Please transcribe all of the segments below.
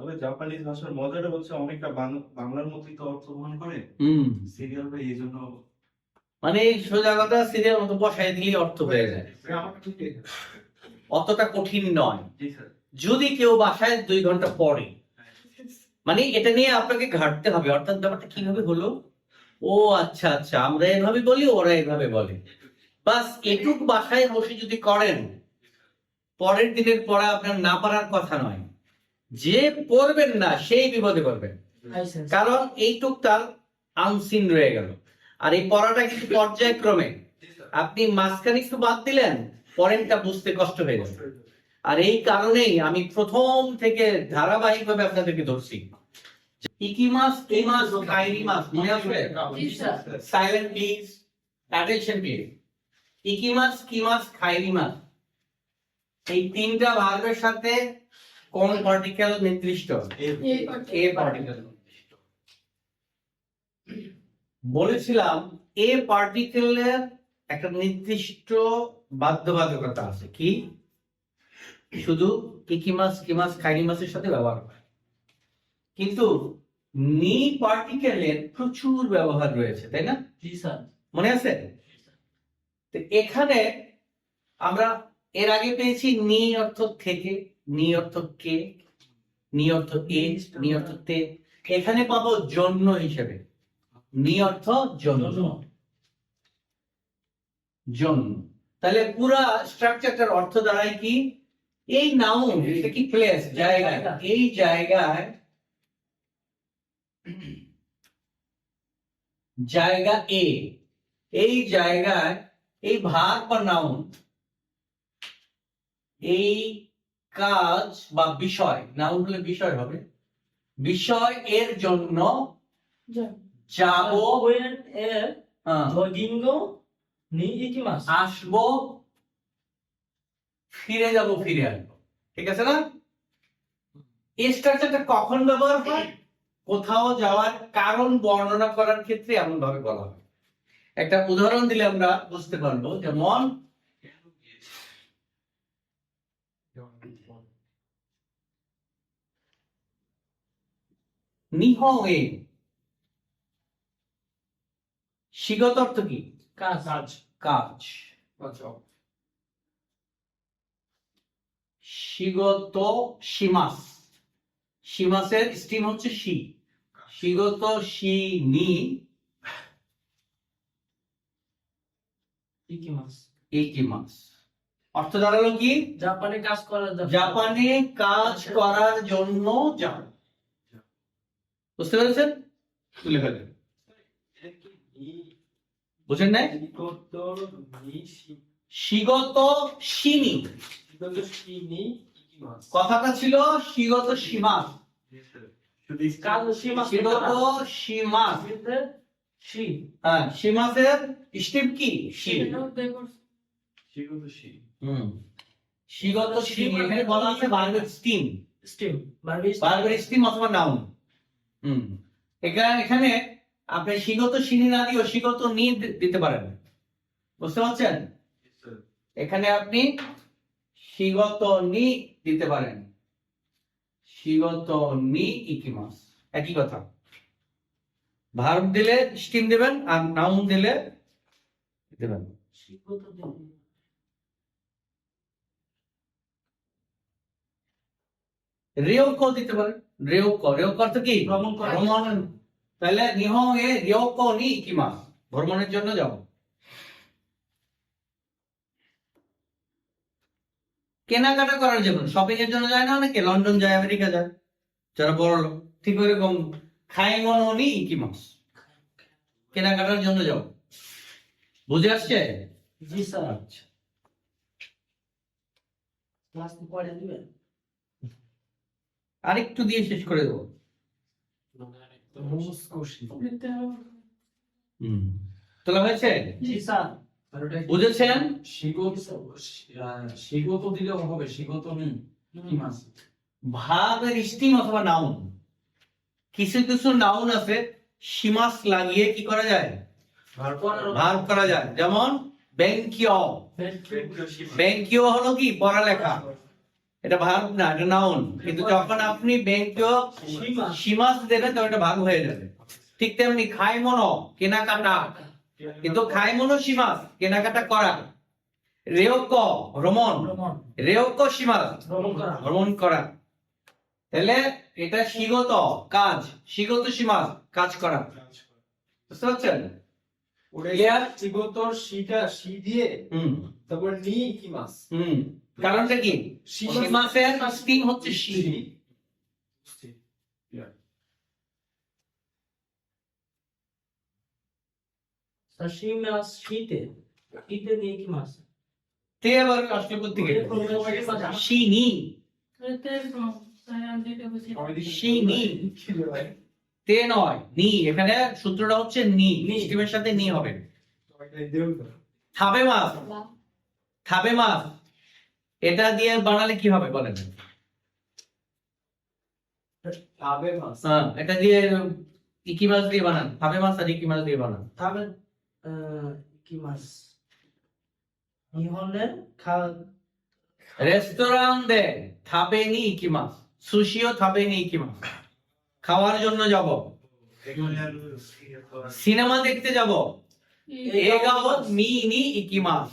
তবে জাপানিজ ভাষার মজাটা হচ্ছে অনেকটা বাংলার মতোই তো অর্থ বহন করে সিরিয়াল, বা এই জন্য মানে সোজা কথা সিরিয়াল মতো বসাই দিলেই অর্থ হয়ে যায়, অতটা কঠিন নয়। জি স্যার। যদি কেউ বাসায় 2 ঘন্টা পড়ে, মানে এটা নিয়ে আপনাকে ঘাটতে হবে, অর্থাৎ ব্যাপারটা কিভাবে হলো, ও আচ্ছা আচ্ছা আমরা এভাবে বলি, ওরা এভাবে বলে, বাস এটুক বাসায় বসে যদি করেন, পরের দিনের পড়া আপনার না পারার কথা নয়। যে পড়বেন না সেই বিপদে পড়বেন, কারণ এইটুক তার আনসিন রয়ে গেল। আর এই পড়াটা কিন্তু পর্যায়ক্রমে, আপনি মাঝখানে একটু বাদ দিলেন, পরেরটা বুঝতে কষ্ট হয়ে যাবে। আর এই কারণেই আমি প্রথম থেকে ধারাবাহিকভাবে আপনাদেরকে ধরছি। ইকিমাস, কেমাস, কাইরিমাস মনে আসবে? Silent please, attention please. ইকিমাস, কিমাস, কাইরিমাস, এই তিনটা ভার্বের সাথে কোন পার্টিকেল নির্দিষ্ট? এ পার্টিকেল নির্দিষ্ট। বলেছিলাম এ পার্টিকেলের একটা নির্দিষ্ট বাধ্যবাধকতা আছে, কি? শুধু ইকিমাস, কিমাস, কাইরিমাসের সাথে ব্যবহার হয়, কিন্তু নি পার্টিকেলের প্রচুর ব্যবহার রয়েছে, তাই না? জি স্যার। মনে আছে? তো এখানে আমরা এর আগে পেয়েছি নি অর্থ থেকে, নি অর্থ কে, নি অর্থ এ, নি অর্থ তে। এখানে পাবো জন্য হিসেবে, নি অর্থ জন্য, জন্য। তাহলে পুরা স্ট্রাকচারটার অর্থ দাঁড়ায় কি? এই নাউন, এটা কি প্লেস, জায়গা, এই জায়গায়, জায়গা এ, এই জায়গায় এই ভার্ব বা নাউন, এই কাজ বা বিষয়, নাউন হলে বিষয় হবে, বিষয় এর জন্য যাবো, আসবো, ফিরে যাব, ফিরে আসবো, ঠিক আছে না? এই স্ট্রাকচারটা কখন ব্যবহার হয়? কোথাও যাওয়ার কারণ বর্ণনা করার ক্ষেত্রে এমন ভাবে বলা হয়। একটা উদাহরণ দিলে আমরা বুঝতে পারবো, যেমন নিহয়ে, শিগত অর্থ কি? কাজ। কাজ। শিগত, সীমাস, সীমাসের স্টিম হচ্ছে শি, শিগত, শি, নি, ইকিমাস। অর্থ দাঁড়ালো কি? জাপানে কাজ করার জন্য, জাপানে কাজ করার জন্য যাও। বুঝতে পেরেছেন? তুলে ফেলেন। বুঝেন নাই? শিগত, শিনি, কথাটা ছিল শিগত, সীমাস, শিগত, সীমাস। হ্যাঁ, সীমাসের স্টিম কি? শি। শিগত, শি। এখানে বলা আছে ভার্বের স্টিম, ভার্বের স্টিম অথবা নাউন। এখানে আপনি শিগত শিনি না দিয়েও শিগত নি দিতে পারেন, বুঝতে পারছেন? এখানে আপনি শিগত নি দিতে পারেন, শিগত নি ইকিমাস, একই কথা। ভার্ব দিলে স্টিম দিবেন, আর নাউন দিলে দিবেন। রেওক দিতে পারেন, রেওক, রেওক অর্থ কি? ভ্রমণ। তাহলে নিহয়ে রেওক নি ইকিমাস, ভ্রমণের জন্য যাও। কেনাকাটা করার জন্য, শপিং এর জন্য যায় না অনেকে? লন্ডন যায়, আমেরিকা যায়, যারা বড় লোক, ঠিক ওইরকম খাইমনো নি ইকিমাস, কেনাকাটার জন্য যাও। বুঝে আসছে? জি স্যার। আচ্ছা, ক্লাস পড়ে দিবেন, আরেকটু দিয়ে শেষ করে দেবো। তোলা হয়েছে? জি স্যার। বুঝেছেন? শিগত দিলেও হবে, শিগত নি ইকিমাস। ভার্বের স্টিম অথবা নাউন, কিছু কিছু নাউন আছে সীমাস লাগিয়ে কি করা যায়? ভার্ব করা যায়। যেমন বেঙ্কিও, বেঙ্কিও হলো কি? পড়ালেখা, এটা ভার্ব না, এটা নাউন। কিন্তু যখন আপনি বেঙ্কিও সীমাস দেবেন তখন এটা ভার্ব হয়ে যাবে। ঠিক তেমনি খাইমনো কেনাকাটা, কিন্তু খাইমনো সীমাস কেনাকাটা করা। রেওক ভ্রমণ, রেওক সীমাস ভ্রমণ করা। তাহলে এটা শিগত কাজ, শিগত সীমাস কাজ করা। বুঝতে পারছেন? ক্লিয়ার? চিগোতর শিটা শি দিয়ে হুম তারপর নি কি মাস হুম কারণটা কি? সীমাসের স্টিম হচ্ছে শি। স্যার শি মাস শীতে, শীতে দিয়ে কি মাস? তে আবার আসলে কোথা থেকে? শি নি, শি নি, তে নয়, নি। এখানে সূত্রটা হচ্ছে নি, স্টিমের সাথে নি হবে। থাবে মাস, থাবে মাস, এটা দিয়ে বানালে কি হবে বলেন? আবে মাস হ্যাঁ, এটা দিয়ে ইকি মাস দিয়ে বানান, থাবে মাস আর ইকি মাস দিয়ে বানান। তবে কি মাস? নিহনের রেস্টুরেন্ট দে থাবে নি ইকি মাস, সুশিও থাবে নি ইকি মাস। খাওয়ার জন্য যাব, সিনেমা দেখতে যাব। এগাও মি নি ইকি মাস,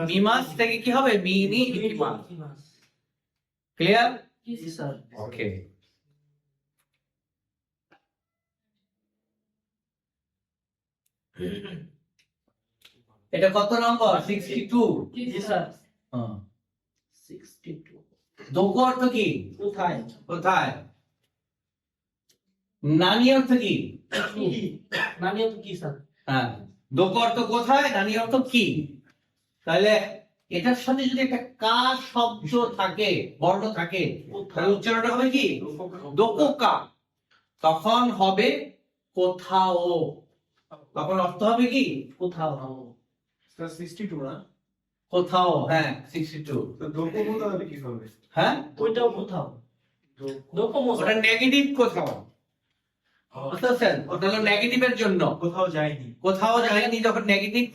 মি মাস থেকে কি হবে? মি নি ইকি মাস। ক্লিয়ার? জি স্যার। ওকে। এটা কত নম্বর? 62। জি স্যার। হ্যাঁ। 62 দোকো অর্থ কি? কোথায়? কোথায়? নানি অর্থ কি? নানি তো কি স্যার? হ্যাঁ, দোকো অর্থ কোথায়, নানি অর্থ কি। তাহলে এটার সাথে যদি একটা কা শব্দ থাকে, বর্ণ থাকে, তাহলে উচ্চারণটা হবে কি? দোকো কা। তখন হবে কোথাও, তখন অর্থ হবে কি? কোথাও। স্যার 62 না কোথাও। হ্যাঁ 62। তো দোকো বলতে হবে কি হবে? হ্যাঁ, ওইটাও কোথাও। দোকোমো ওটা নেগেটিভ কোথাও। বুঝতে পারছেন? ওটা হলো নেগেটিভের জন্য। কোথাও যায়নি। কোথাও যায়নি, যখন নেগেটিভ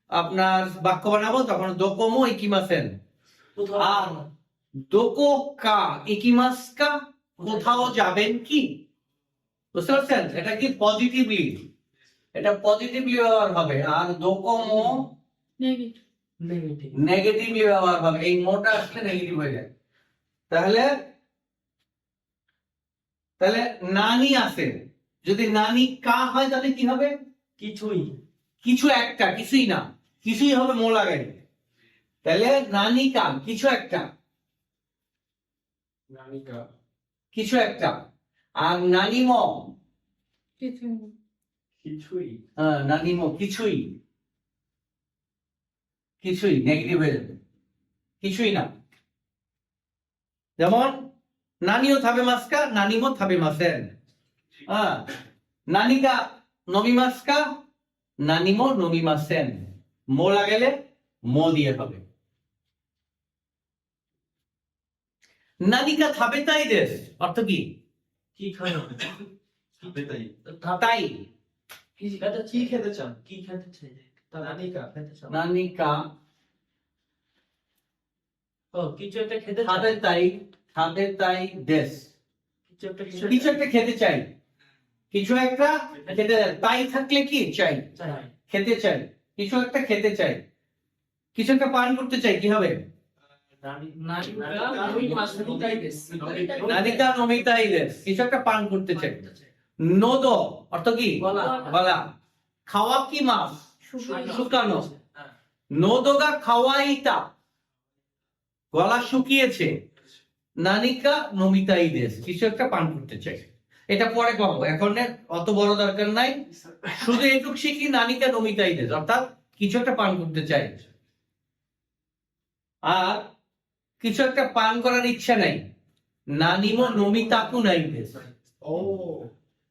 আপনার বাক্য বানাবো তখন দোকোমো ইকিমাসেন। কোথাও। আর দোকো কা ইকিমাসকা, কোথাও যাবেন কি। বুঝতে পারছেন? এটা কি পজিটিভলি, এটা পজিটিভলি ব্যবহার হবে। আর দোকোমো নেগেটিভ। নেগেটিভলি ব্যবহার হবে। এই মোটা আসলে নেগেটিভ হয়ে যায়। তাহলে তাহলে নানি আছে, যদি নানি কা হয় তাহলে কি হবে? কিছুই। কিছু একটা, কিছুই না, কিছুই হবে মো লাগাই। তাহলে নানি কা কিছু একটা, নানিকা কিছু একটা। আর নানিম কিছুই নানিম কিছুই, কিছুই নেগেটিভ হয়ে যাবে, কিছুই না। যেমন নানিও থাবে মাস্কা, নানিমো থাবে মাসেন। হ্যাঁ, নানিকা নমি মাস্কা, নানিমো নমি মাসেন। মো লাগালে মো দিয়ে হবে। নানিকা থাবে তাই দেশ অর্থ কি? কি খায়? তাই তাই। কি এটা কি খেতে চান? কি খেতে চাই? নানিকা খেতে চান। নানিকা ও কিছু একটা খেতে থাবে চাই। তাই, থাবে তাই দেশ। কিছু একটা কিছু একটা খেতে চাই, কিছু একটা খেতে চাই। তাই থাকলে কি চাই? চাই। খেতে চাই, কিছু একটা খেতে চাই। কিছু একটা পান করতে চাই, কি হবে? নানিকা নমিতাই দেশ, কিছু একটা পান করতে চাই। নোদো অর্থ কি? গলা। গলা। খাওয়া কি মাছ? শুকানো। নোদোগা খাওয়াইতা, গলা শুকিয়েছে। নানিকা নমিতাই দেশ, কিছু একটা পান করতে চাই। এটা পরে পাবো, এখন অত বড় দরকার নাই। শুধু এটুক শিখি, নানিকা নমিতাই দেশ অর্থাৎ কিছু একটা পান করতে চাই। আর কিছু একটা পান করার ইচ্ছা নাই, নানিমো নমিতাকু নাই দেশ। ও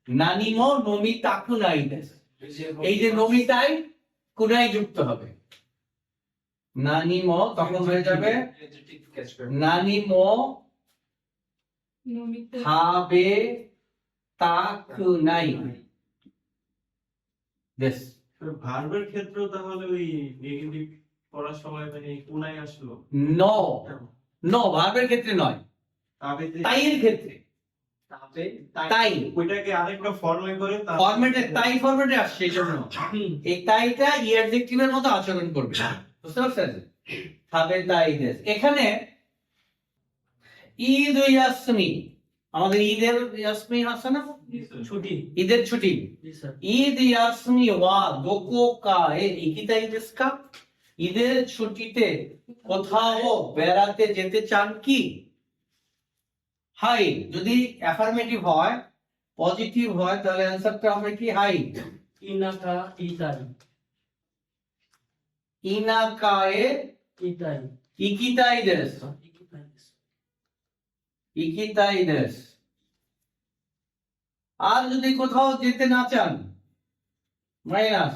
নানিমো নমিতাকু নাই দেশ। এই যে নমিতাই কুনাই যুক্ত হবে, নানিমো তখন হয়ে যাবে নানিমো খাবে তাকু নাই দেশ। ভার্বের ক্ষেত্রেও তাহলে ওই নেগেটিভ পড়ার সময় মানে কোনায় আসলো। নো নো, ভার্বের ক্ষেত্রে নয়, তাবেতে তাইয়ের ক্ষেত্রে। তাবে তাই ওইটাকে আরেকটা ফর্মে করে ফরম্যাটে, তাই ফরম্যাটে আসছে, এই জন্য এই তাইটা অ্যাডজেক্টিভের মতো আচরণ করবে, বুঝতে পারছেন? তাবে তাই দেশ। এখানে ঈদ ইয়াসমি, আমাদের ঈদের ইয়াসমি আছে না, ছুটি ঈদের ছুটি, জি স্যার ঈদ ইয়াসমি ওয়া দোকো কা এ ইকিতাই দেশকা, ঈদের ছুটিতে কোথাও বেড়াতে যেতে চান কি? হাই, যদি অ্যাফার্মেটিভ হয়, পজিটিভ হয়, তাহলে অ্যানসারটা হবে কি হাই। ইনাকা ইতাই ইনাকায়ে ইতাই ইকিতাই দেশ, ইকিতাই দেশ। আর যদি কোথাও যেতে না চান, মাইনাস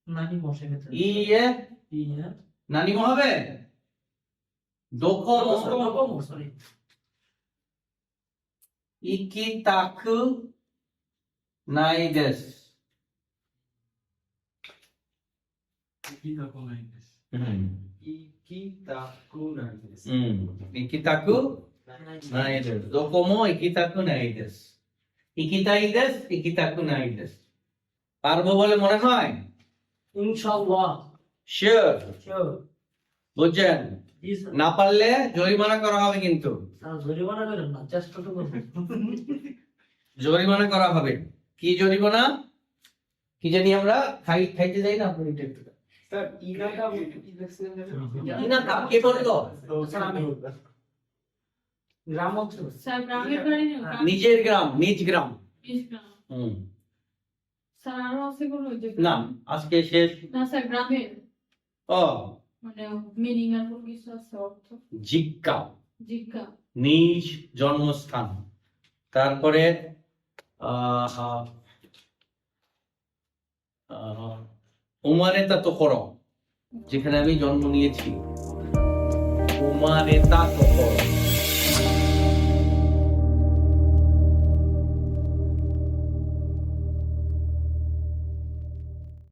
নানি মশে গেছে ইয়ে ইয়া নানি হবে দোকো সরি ইকিতাকু নাই দেশ। ইকিতাকু নাইদেস। ইকিতাকু নাই দেশ, দোকোমো ইকিতাকু নাই দেশ, ইকিতাই দেশ, ইকিতাকু নাই দেশ। পারবো বলে মনে হয়? ইনশাআল্লাহ শিওর? শিওর বুঝছেন? জি স্যার না পারলে জরিমানা করা হবে, কিন্তু স্যার জরিমানা করেন না, চেষ্টা তো করবেন জরিমানা করা হবে। কি জরিমানা? কি জানি আমরা খাইতে যাই না, আপনি একটু স্যার ইনাকা কি দেখছেন? ইনাকা কে বললো? স্যার আমি গ্রাম অঞ্চল স্যার গ্রামের বাড়ি না নিজের গ্রাম, নিজ গ্রাম। গ্রাম। হুম, স্যার আরো আছে কোনো যে না আজকে শেষ। না স্যার গ্রামের ও মানে মিনিং আর কোনো কিছু আছে অর্থ জিজ্ঞা, জিজ্ঞা নিজ জন্মস্থান। তারপরে উমারেতা তো করো, যেখানে আমি জন্ম নিয়েছি, উমারেতা তো করো।